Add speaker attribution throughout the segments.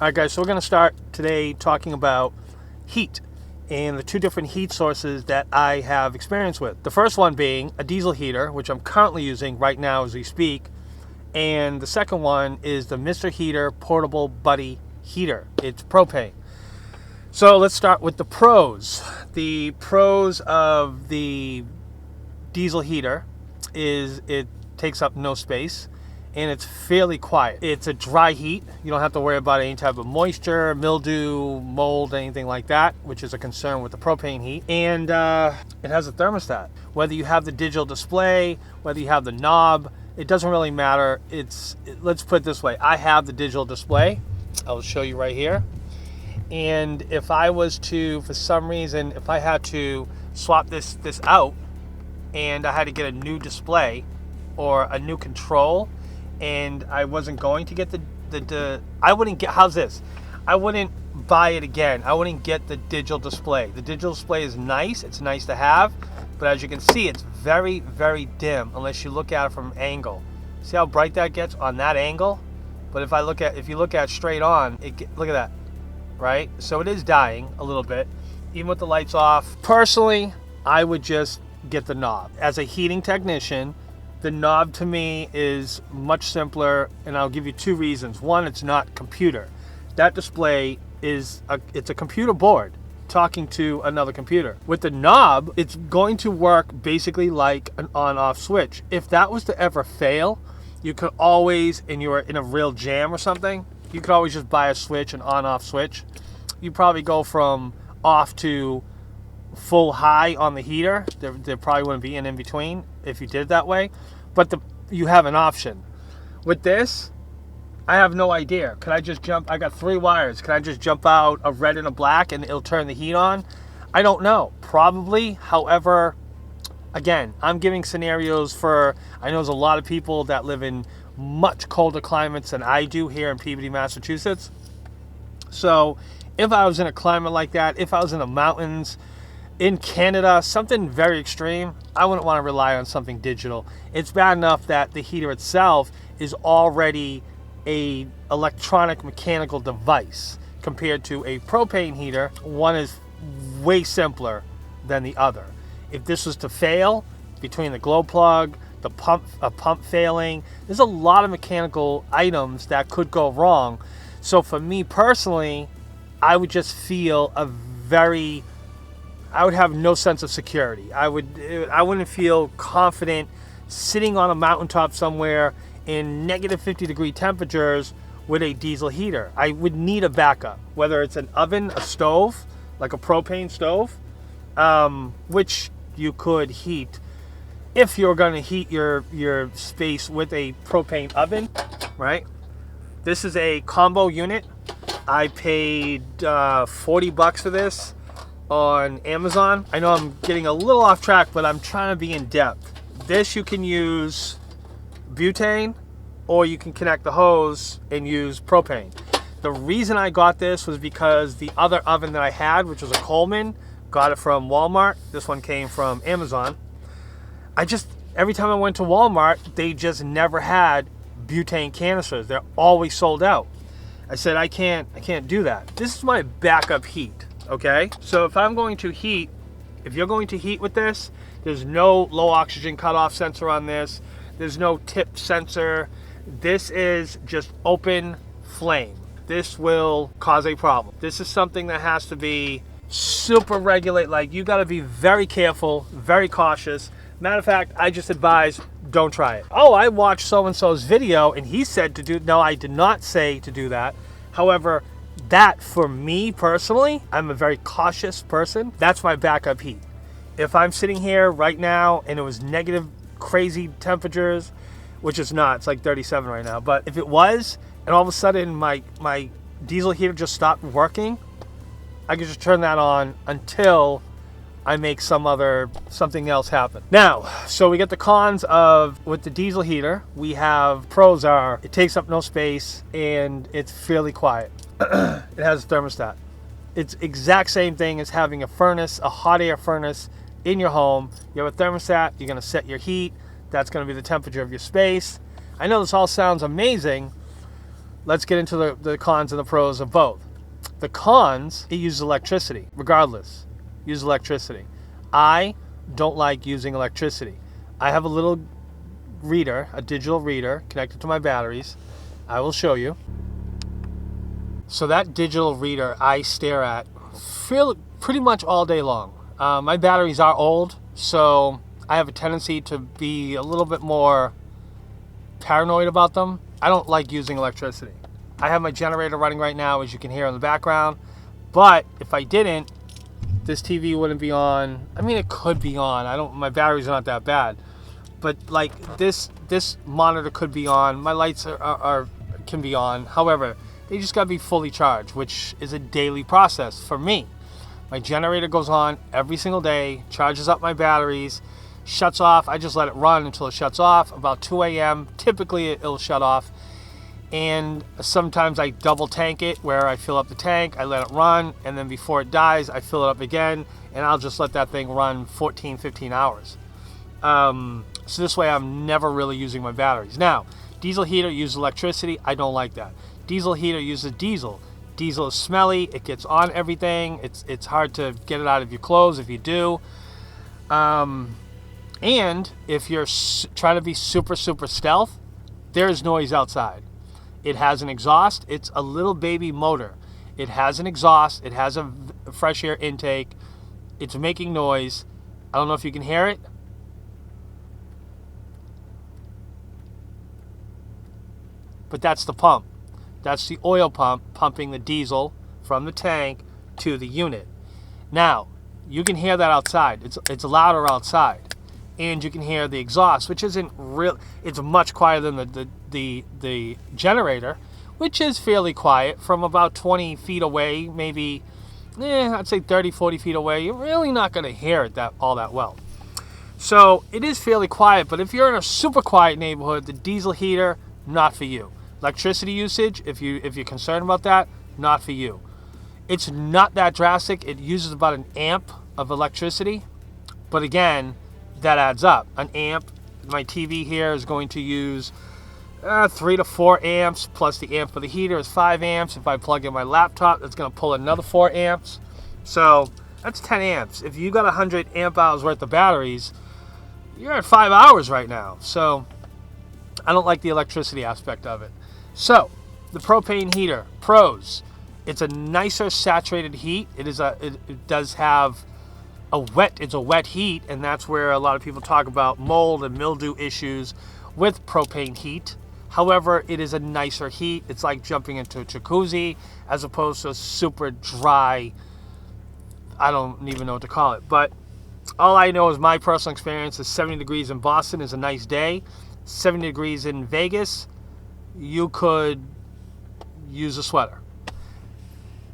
Speaker 1: Alright guys, so we're going to start today talking about heat and the two different heat sources that I have experience with. The first one being a diesel heater, which I'm currently using right now as we speak, and the second one is the Mr. Heater Portable Buddy Heater. It's propane. So let's start with the pros. The pros of the diesel heater is it takes up no space and it's fairly quiet. It's a dry heat. You don't have to worry about any type of moisture, mildew, mold, anything like that, which is a concern with the propane heat. And it has a thermostat. Whether you have the digital display, whether you have the knob, it doesn't really matter. Let's put it this way. I have the digital display. I'll show you right here. And if I was to, for some reason, if I had to swap this out and I had to get a new display or a new control, and I wasn't going to get I wouldn't get, how's this? I wouldn't buy it again. I wouldn't get the digital display. The digital display is nice. It's nice to have, but as you can see, it's very, very dim unless you look at it from an angle. See how bright that gets on that angle? But if you look at it straight on, look at that, right? So it is dying a little bit, even with the lights off. Personally, I would just get the knob. As a heating technician, the knob to me is much simpler, and I'll give you two reasons. One, it's not computer. That display it's a computer board talking to another computer. With the knob, it's going to work basically like an on-off switch. If that was to ever fail, you could always, and you're in a real jam or something, you could always just buy a switch, an on-off switch. You probably go from off to full high on the heater. There probably wouldn't be an in between if you did it that way, but you have an option. With this, I have no idea. Could I just jump? I got 3 wires. Can I just jump out a red and a black and it'll turn the heat on? I don't know. Probably. However, again, I'm giving scenarios for, I know there's a lot of people that live in much colder climates than I do here in Peabody, Massachusetts. So if I was in a climate like that, if I was in the mountains, in Canada, something very extreme, I wouldn't want to rely on something digital. It's bad enough that the heater itself is already a electronic mechanical device compared to a propane heater. One is way simpler than the other. If this was to fail, between the glow plug, a pump failing, there's a lot of mechanical items that could go wrong. So for me personally, I would just feel I would have no sense of security. I wouldn't feel confident sitting on a mountaintop somewhere in negative 50-degree temperatures with a diesel heater. I would need a backup, whether it's an oven, a stove, like a propane stove, which you could heat if you're going to heat your space with a propane oven, right? This is a combo unit. I paid $40 for this on Amazon. I know I'm getting a little off track, but I'm trying to be in depth. This, you can use butane, or you can connect the hose and use propane. The reason I got this was because the other oven that I had, which was a Coleman, got it from Walmart. This one came from Amazon. Every time I went to Walmart, they just never had butane canisters. They're always sold out. I said, I can't do that. This is my backup heat. Okay, so if you're going to heat with this, there's no low oxygen cutoff sensor on this. There's no tip sensor. This is just open flame. This will cause a problem. This is something that has to be super regulated. Like, you got to be very careful, very cautious. Matter of fact, I just advise, don't try it. Oh, I watched so-and-so's video and he said to do, no, I did not say to do that. However, that, for me personally, I'm a very cautious person. That's my backup heat. If I'm sitting here right now and it was negative crazy temperatures, which is not, it's like 37 right now, but if it was, and all of a sudden my diesel heater just stopped working, I could just turn that on until I make something else happen. Now, so we get the cons of, with the diesel heater, we have, pros are, it takes up no space and it's fairly quiet. It has a thermostat. It's exact same thing as having a furnace, a hot air furnace in your home. You have a thermostat, you're gonna set your heat, that's gonna be the temperature of your space. I know this all sounds amazing, let's get into the cons and the pros of both. The cons, it uses electricity, regardless. Use electricity. I don't like using electricity. I have a little reader, a digital reader, connected to my batteries. I will show you. So that digital reader I stare at pretty much all day long. My batteries are old, so I have a tendency to be a little bit more paranoid about them. I don't like using electricity. I have my generator running right now, as you can hear in the background, but if I didn't, this TV wouldn't be on. I mean, it could be on. My batteries are not that bad, but like this monitor could be on. My lights can be on. However, they just got to be fully charged, which is a daily process for me. My generator goes on every single day, charges up my batteries, shuts off. I just let it run until it shuts off. About 2 a.m., typically it'll shut off. And sometimes I double tank it, where I fill up the tank, I let it run, and then before it dies, I fill it up again, and I'll just let that thing run 14, 15 hours. So this way I'm never really using my batteries. Now, diesel heater uses electricity. I don't like that. Diesel heater uses diesel. Diesel is smelly. It gets on everything. It's hard to get it out of your clothes if you do. And if you're trying to be super, super stealth, there's noise outside. It has an exhaust. It's a little baby motor. It has an exhaust. It has a fresh air intake. It's making noise. I don't know if you can hear it. But that's the pump. That's the oil pump pumping the diesel from the tank to the unit. Now, you can hear that outside. It's louder outside. And you can hear the exhaust, which isn't real. It's much quieter than the generator, which is fairly quiet from about 20 feet away, maybe, I'd say 30, 40 feet away. You're really not going to hear it all that well. So it is fairly quiet, but if you're in a super quiet neighborhood, the diesel heater, not for you. Electricity usage, if you're concerned about that, not for you. It's not that drastic. It uses about an amp of electricity, but again, that adds up. An amp, my TV here is going to use 3 to 4 amps, plus the amp for the heater is 5 amps. If I plug in my laptop, it's going to pull another 4 amps. So that's 10 amps. If you got 100 amp hours worth of batteries, you're at 5 hours right now. So I don't like the electricity aspect of it. So the propane heater, pros. It's a nicer saturated heat. It does have it's a wet heat, and that's where a lot of people talk about mold and mildew issues with propane heat. However, it is a nicer heat. It's like jumping into a jacuzzi as opposed to a super dry, I don't even know what to call it. But all I know is my personal experience is 70 degrees in Boston is a nice day. 70 degrees in Vegas, you could use a sweater.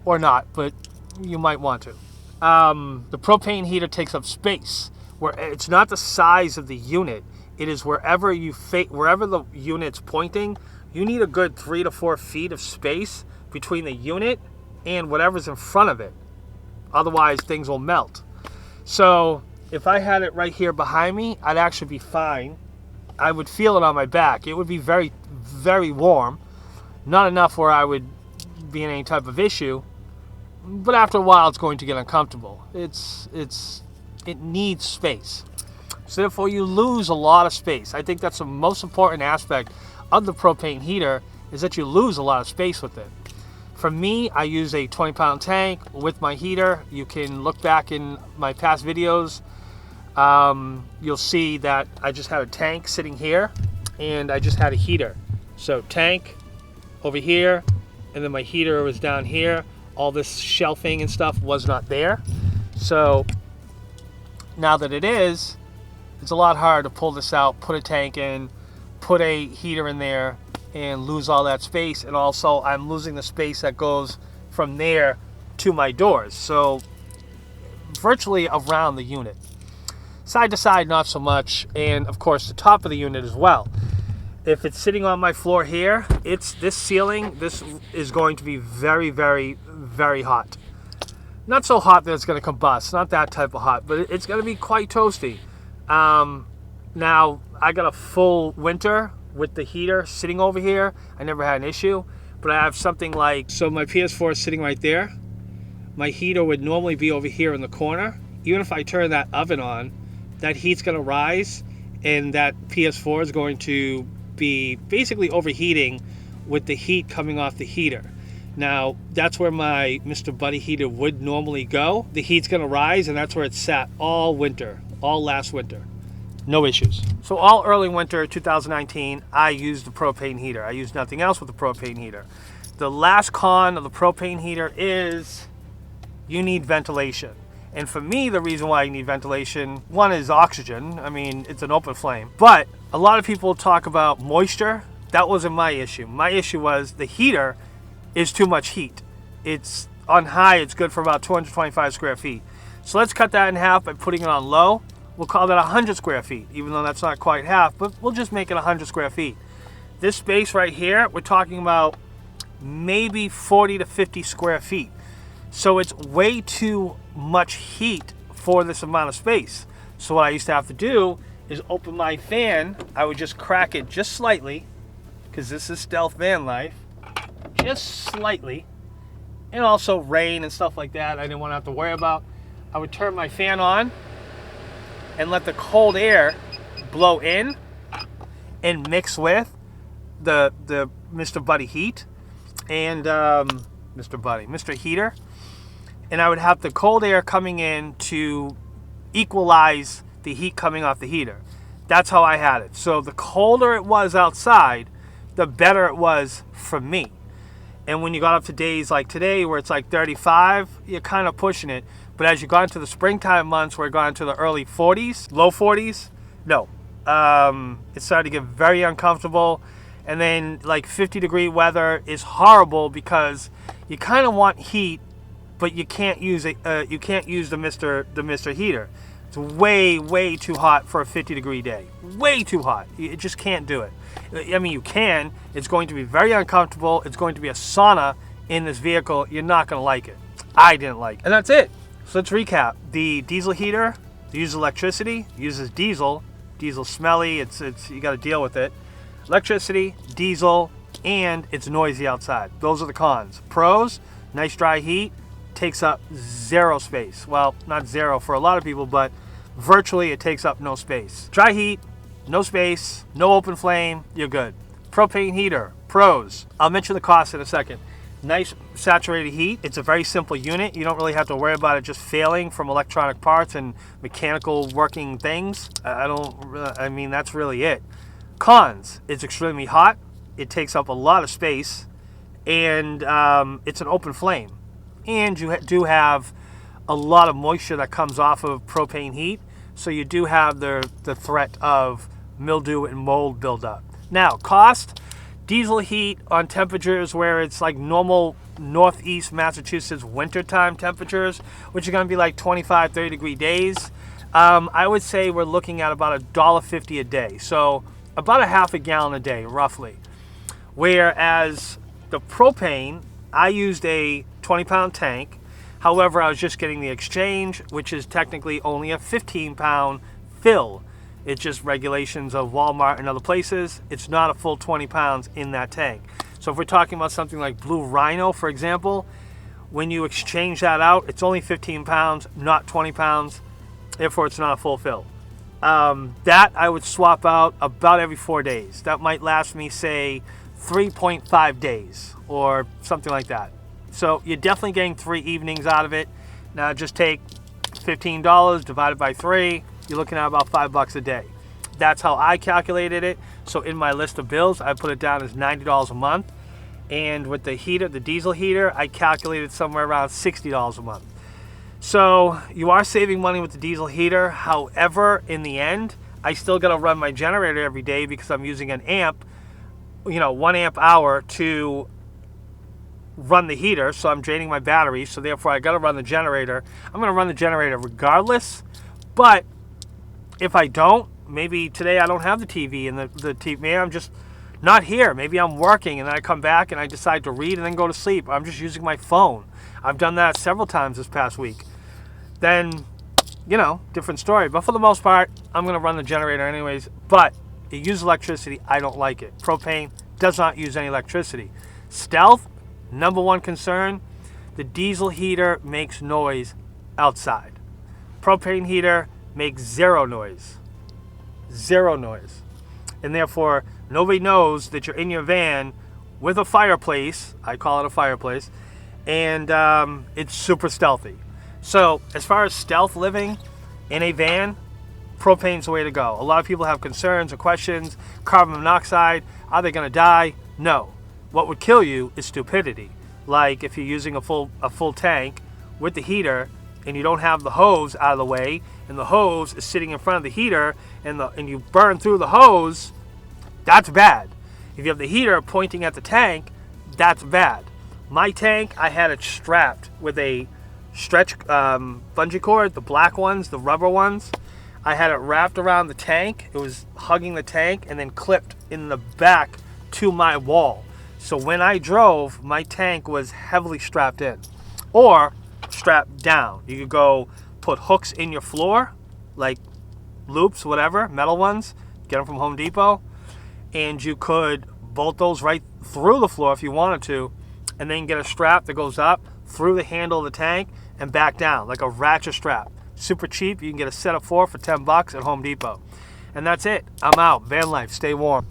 Speaker 1: Or not, but you might want to. The propane heater takes up space, where it's not the size of the unit. It is wherever wherever the unit's pointing, you need a good 3 to 4 feet of space between the unit and whatever's in front of it. Otherwise, things will melt. So if I had it right here behind me, I'd actually be fine. I would feel it on my back. It would be very, very warm. Not enough where I would be in any type of issue. But after a while, it's going to get uncomfortable. It needs space. So therefore, you lose a lot of space. I think that's the most important aspect of the propane heater, is that you lose a lot of space with it. For me, I use a 20-pound tank with my heater. You can look back in my past videos. You'll see that I just had a tank sitting here, and I just had a heater. So tank over here, and then my heater was down here. All this shelving and stuff was not there. So now that it is, it's a lot harder to pull this out, put a tank in, put a heater in there, and lose all that space. And also I'm losing the space that goes from there to my doors. So virtually around the unit. Side to side, not so much. And of course the top of the unit as well. If it's sitting on my floor here, this ceiling, this is going to be very, very, very hot. Not so hot that it's going to combust, not that type of hot, but it's going to be quite toasty. Now, I got a full winter with the heater sitting over here. I never had an issue. but I have something like, so my PS4 is sitting right there. My heater would normally be over here in the corner. Even if I turn that oven on, that heat's going to rise, and that PS4 is going to be basically overheating with the heat coming off the heater. Now, that's where my Mr. Buddy heater would normally go. The heat's going to rise, and that's where it sat all winter, all last winter. No issues. So all early winter 2019, I used the propane heater. I used nothing else with the propane heater. The last con of the propane heater is you need ventilation. And for me, the reason why you need ventilation, one is oxygen. I mean, it's an open flame. But a lot of people talk about moisture. That wasn't my issue. My issue was the heater is too much heat. It's on high, it's good for about 225 square feet. So let's cut that in half by putting it on low. We'll call that 100 square feet, even though that's not quite half, but we'll just make it 100 square feet. This space right here, we're talking about maybe 40 to 50 square feet. So it's way too much heat for this amount of space. So what I used to have to do is open my fan. I would just crack it just slightly, because this is stealth Vanlife, just slightly. And also rain and stuff like that I didn't want to have to worry about. I would turn my fan on and let the cold air blow in and mix with the Mr. Buddy heat and Mr. Heater. And I would have the cold air coming in to equalize the heat coming off the heater. That's how I had it. So the colder it was outside, the better it was for me. And when you got up to days like today where it's like 35, you're kind of pushing it. But as you got into the springtime months where it got into the early 40s, low 40s, no. It started to get very uncomfortable. And then like 50-degree weather is horrible because you kind of want heat, but you can't use it. You can't use the Mr. Heater. It's way too hot for a 50-degree day. Way too hot. You just can't do it. I mean, you can. It's going to be very uncomfortable. It's going to be a sauna in this vehicle. You're not going to like it. I didn't like it. And that's it. So let's recap. The diesel heater uses electricity, uses diesel. Diesel's smelly. It's you got to deal with it. Electricity, diesel, and it's noisy outside. Those are the cons. Pros: nice dry heat, takes up zero space. Well, not zero for a lot of people, but virtually it takes up no space. Dry heat, no space, no open flame, you're good. Propane heater, pros. I'll mention the cost in a second. Nice saturated heat. It's a very simple unit. You don't really have to worry about it just failing from electronic parts and mechanical working things. I mean, that's really it. Cons: it's extremely hot. It takes up a lot of space, and it's an open flame. And you do have a lot of moisture that comes off of propane heat, so you do have the threat of mildew and mold buildup. Now, cost: diesel heat on temperatures where it's like normal northeast Massachusetts wintertime temperatures, which are going to be like 25, 30-degree days. I would say we're looking at about $1.50 a day, so about a half a gallon a day, roughly. Whereas the propane, I used a 20-pound tank. However, I was just getting the exchange, which is technically only a 15-pound fill. It's just regulations of Walmart and other places. It's not a full 20 pounds in that tank. So if we're talking about something like Blue Rhino, for example, when you exchange that out, it's only 15 pounds, not 20 pounds. Therefore, it's not a full fill. That I would swap out about every 4 days. That might last me, say, 3.5 days or something like that. So you're definitely getting 3 evenings out of it. Now just take $15 divided by 3. You're looking at about $5 a day. That's how I calculated it. So in my list of bills, I put it down as $90 a month. And with the heater, the diesel heater, I calculated somewhere around $60 a month. So you are saving money with the diesel heater. However, in the end, I still got to run my generator every day because I'm using an amp, 1 amp hour to run the heater. So I'm draining my battery. So therefore, I got to run the generator. I'm going to run the generator regardless. But if I don't, maybe today I don't have the TV and the TV, maybe I'm just not here. Maybe I'm working and then I come back and I decide to read and then go to sleep. I'm just using my phone. I've done that several times this past week. Then, different story. But for the most part, I'm going to run the generator anyways. But it uses electricity. I don't like it. Propane does not use any electricity. Stealth, number one concern, the diesel heater makes noise outside. Propane heater makes zero noise. Zero noise. And therefore, nobody knows that you're in your van with a fireplace, I call it a fireplace, and it's super stealthy. So, as far as stealth living in a van, propane's the way to go. A lot of people have concerns or questions. Carbon monoxide, are they going to die? No. What would kill you is stupidity. Like if you're using a full tank with the heater and you don't have the hose out of the way, and the hose is sitting in front of the heater, and you burn through the hose, that's bad. If you have the heater pointing at the tank, that's bad. My tank, I had it strapped with a stretch bungee cord, the black ones, the rubber ones. I had it wrapped around the tank. It was hugging the tank and then clipped in the back to my wall. So when I drove, my tank was heavily strapped in or strapped down. You could go put hooks in your floor, like loops, whatever, metal ones, get them from Home Depot, and you could bolt those right through the floor if you wanted to, and then get a strap that goes up through the handle of the tank and back down, like a ratchet strap. Super cheap. You can get a set of 4 for $10 at Home Depot. And that's it. I'm out. Van life. Stay warm.